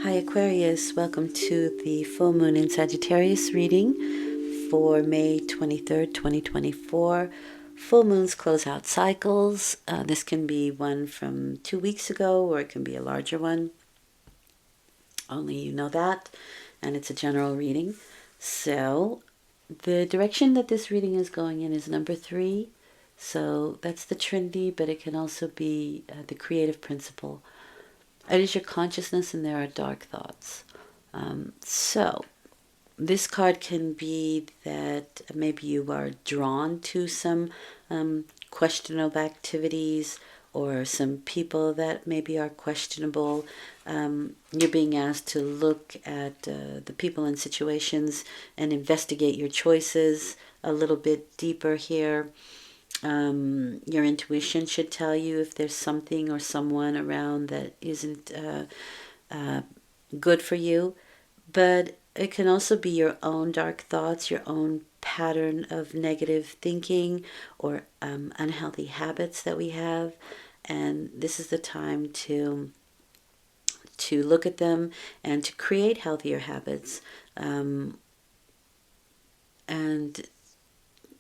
Hi Aquarius, welcome to the full moon in Sagittarius reading for May 23rd, 2024. Full moons close out cycles. This can be one from 2 weeks ago or it can be a larger one. Only you know that, and it's a general reading. So the direction that this reading is going in is number 3. So that's the Trinity, but it can also be the creative principle. It is your consciousness and there are dark thoughts. So this card can be that maybe you are drawn to some questionable activities or some people that maybe are questionable. You're being asked to look at the people and situations and investigate your choices a little bit deeper here. Your intuition should tell you if there's something or someone around that isn't good for you. But it can also be your own dark thoughts, your own pattern of negative thinking or unhealthy habits that we have. And this is the time to look at them and to create healthier habits, and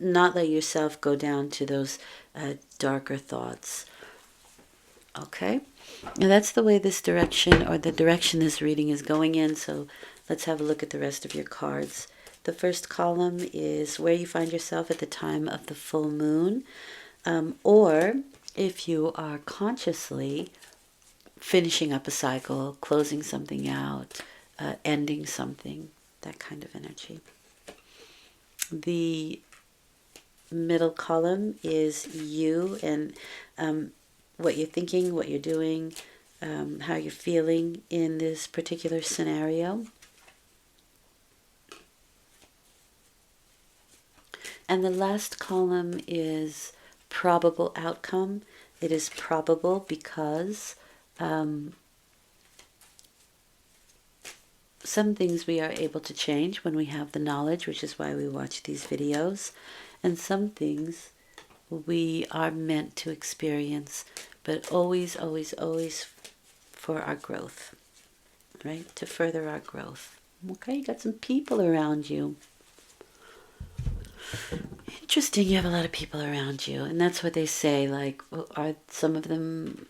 not let yourself go down to those darker thoughts. Okay? Now that's the way this direction, or the direction this reading is going in. So let's have a look at the rest of your cards. The first column is where you find yourself at the time of the full moon, or if you are consciously finishing up a cycle, closing something out, ending something, that kind of energy. The middle column is you and what you're thinking, what you're doing, how you're feeling in this particular scenario. And the last column is probable outcome. It is probable because some things we are able to change when we have the knowledge, which is why we watch these videos. And some things we are meant to experience, but always, always, always for our growth, right? To further our growth. Okay, you got some people around you. Interesting, you have a lot of people around you, and that's what they say, like, are some of them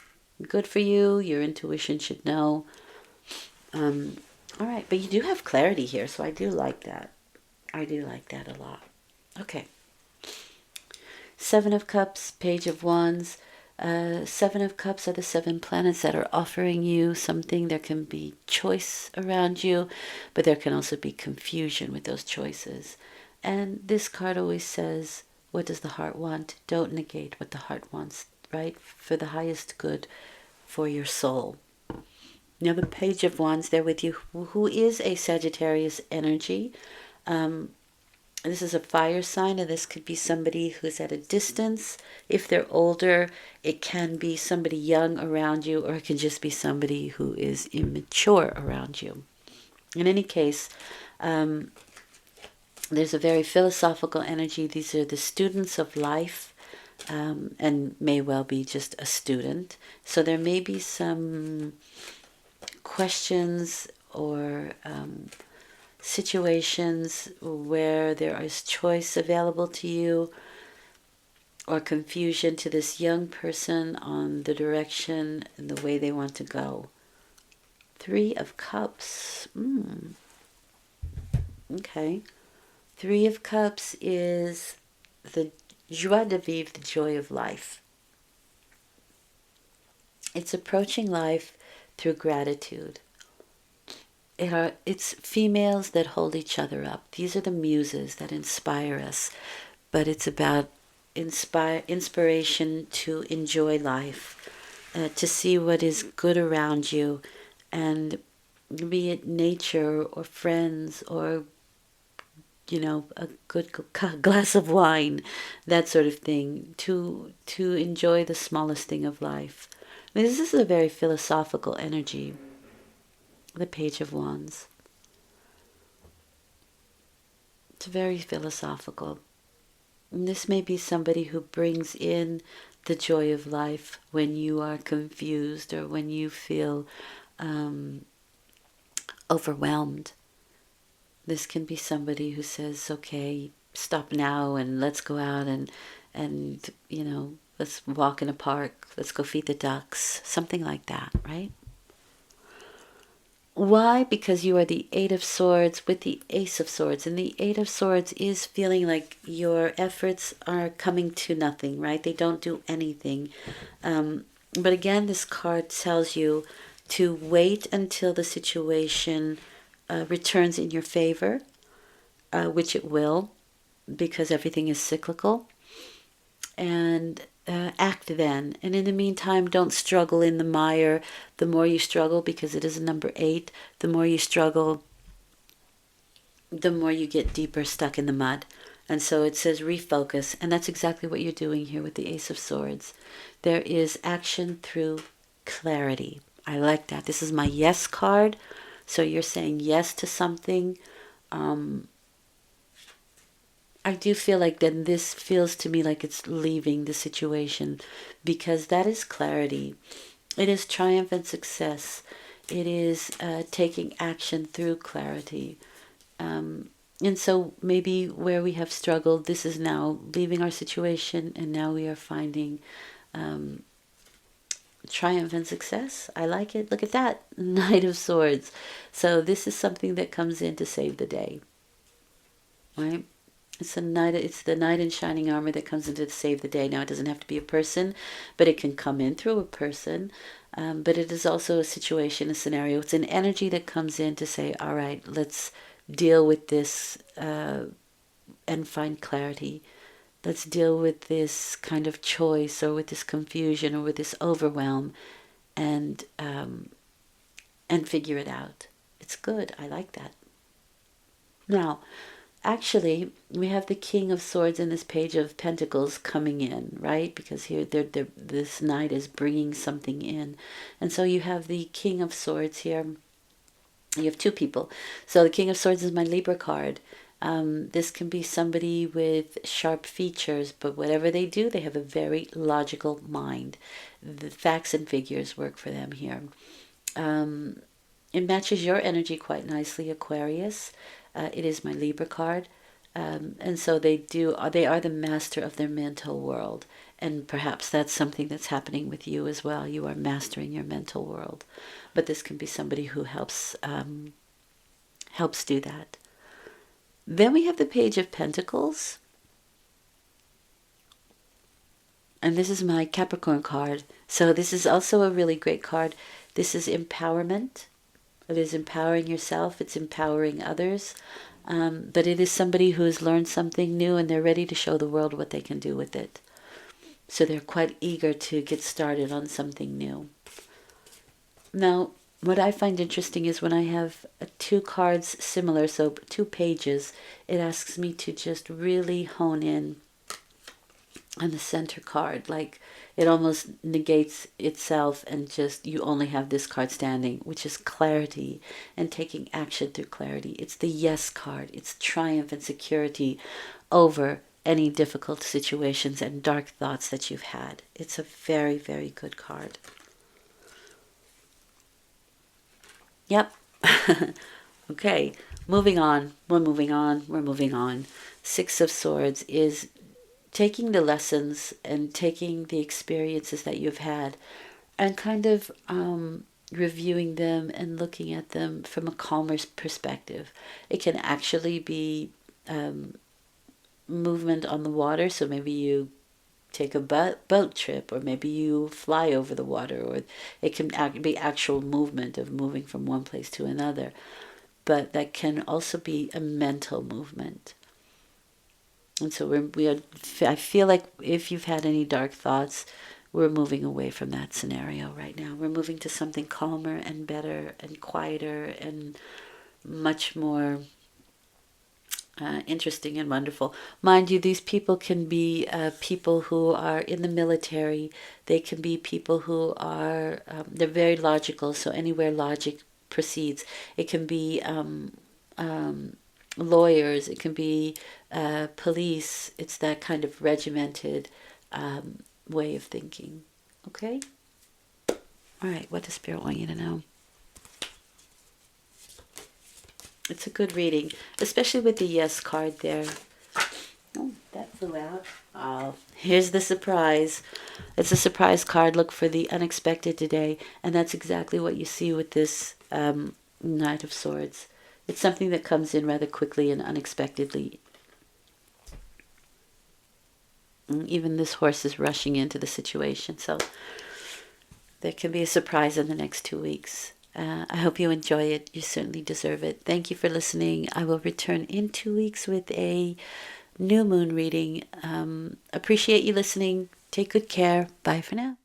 good for you? Your intuition should know. All right, but you do have clarity here, so I do like that. I do like that a lot. Okay. 7 of Cups, Page of Wands. 7 of Cups are the 7 planets that are offering you something. There can be choice around you, but there can also be confusion with those choices. And this card always says, what does the heart want? Don't negate what the heart wants, right? For the highest good for your soul. Now the Page of Wands there with you, who is a Sagittarius energy. This is a fire sign, and this could be somebody who's at a distance. If they're older, it can be somebody young around you, or it can just be somebody who is immature around you. In any case, there's a very philosophical energy. These are the students of life, and may well be just a student. So there may be some questions or situations where there is choice available to you, or confusion to this young person on the direction and the way they want to go. 3 of Cups. Okay. 3 of Cups is the joie de vivre, the joy of life. It's approaching life through gratitude. It's females that hold each other up. These are the muses that inspire us. But it's about inspiration to enjoy life, to see what is good around you, and be it nature or friends or, a good glass of wine, that sort of thing, to enjoy the smallest thing of life. This is a very philosophical energy. The Page of Wands. It's very philosophical. And this may be somebody who brings in the joy of life when you are confused or when you feel overwhelmed. This can be somebody who says, okay, stop now and let's go out and let's walk in a park, let's go feed the ducks, something like that, right? Why? Because you are the Eight of Swords with the Ace of Swords. And the Eight of Swords is feeling like your efforts are coming to nothing, right? They don't do anything. But again, this card tells you to wait until the situation returns in your favor, which it will, because everything is cyclical. And act then. And in the meantime, don't struggle in the mire. The more you struggle, because it is a number 8, the more you struggle, the more you get deeper stuck in the mud. And so it says refocus. And that's exactly what you're doing here with the Ace of Swords. There is action through clarity. I like that. This is my yes card. So you're saying yes to something. I do feel like then this feels to me like it's leaving the situation, because that is clarity. It is triumph and success. It is taking action through clarity. And so maybe where we have struggled, this is now leaving our situation, and now we are finding triumph and success. I like it. Look at that. Knight of Swords. So this is something that comes in to save the day. Right? It's the knight in shining armor that comes in to save the day. Now, it doesn't have to be a person, but it can come in through a person. But it is also a situation, a scenario. It's an energy that comes in to say, all right, let's deal with this and find clarity. Let's deal with this kind of choice, or with this confusion, or with this overwhelm, and figure it out. It's good. I like that. Now, actually, we have the King of Swords in this Page of Pentacles coming in, right? Because here, this knight is bringing something in. And so you have the King of Swords here. You have two people. So the King of Swords is my Libra card. This can be somebody with sharp features, but whatever they do, they have a very logical mind. The facts and figures work for them here. It matches your energy quite nicely, Aquarius. It is my Libra card. And so they are the master of their mental world. And perhaps that's something that's happening with you as well. You are mastering your mental world. But this can be somebody who helps do that. Then we have the Page of Pentacles. And this is my Capricorn card. So this is also a really great card. This is empowerment. It is empowering yourself. It's empowering others. But it is somebody who has learned something new, and they're ready to show the world what they can do with it. So they're quite eager to get started on something new. Now, what I find interesting is when I have two cards similar, so 2 pages, it asks me to just really hone in on the center card. Like, it almost negates itself, and just you only have this card standing, which is clarity and taking action through clarity. It's the yes card. It's triumph and security over any difficult situations and dark thoughts that you've had. It's a very, very good card. Yep. Okay, moving on. We're moving on. 6 of Swords is taking the lessons and taking the experiences that you've had, and kind of reviewing them and looking at them from a calmer perspective. It can actually be movement on the water, so maybe you take a boat trip, or maybe you fly over the water, or it can be actual movement of moving from one place to another. But that can also be a mental movement. And so I feel like if you've had any dark thoughts, we're moving away from that scenario right now. We're moving to something calmer and better and quieter and much more interesting and wonderful. Mind you, these people can be people who are in the military. They can be people who are, they're very logical, so anywhere logic proceeds. It can be lawyers, it can be police. It's that kind of regimented way of thinking. Okay? All right, what does Spirit want you to know? It's a good reading, especially with the yes card there. Oh, that flew out. Oh, here's the surprise. It's a surprise card. Look for the unexpected today. And that's exactly what you see with this Knight of Swords. It's something that comes in rather quickly and unexpectedly. Even this horse is rushing into the situation. So there can be a surprise in the next 2 weeks. I hope you enjoy it. You certainly deserve it. Thank you for listening. I will return in 2 weeks with a new moon reading. Appreciate you listening. Take good care. Bye for now.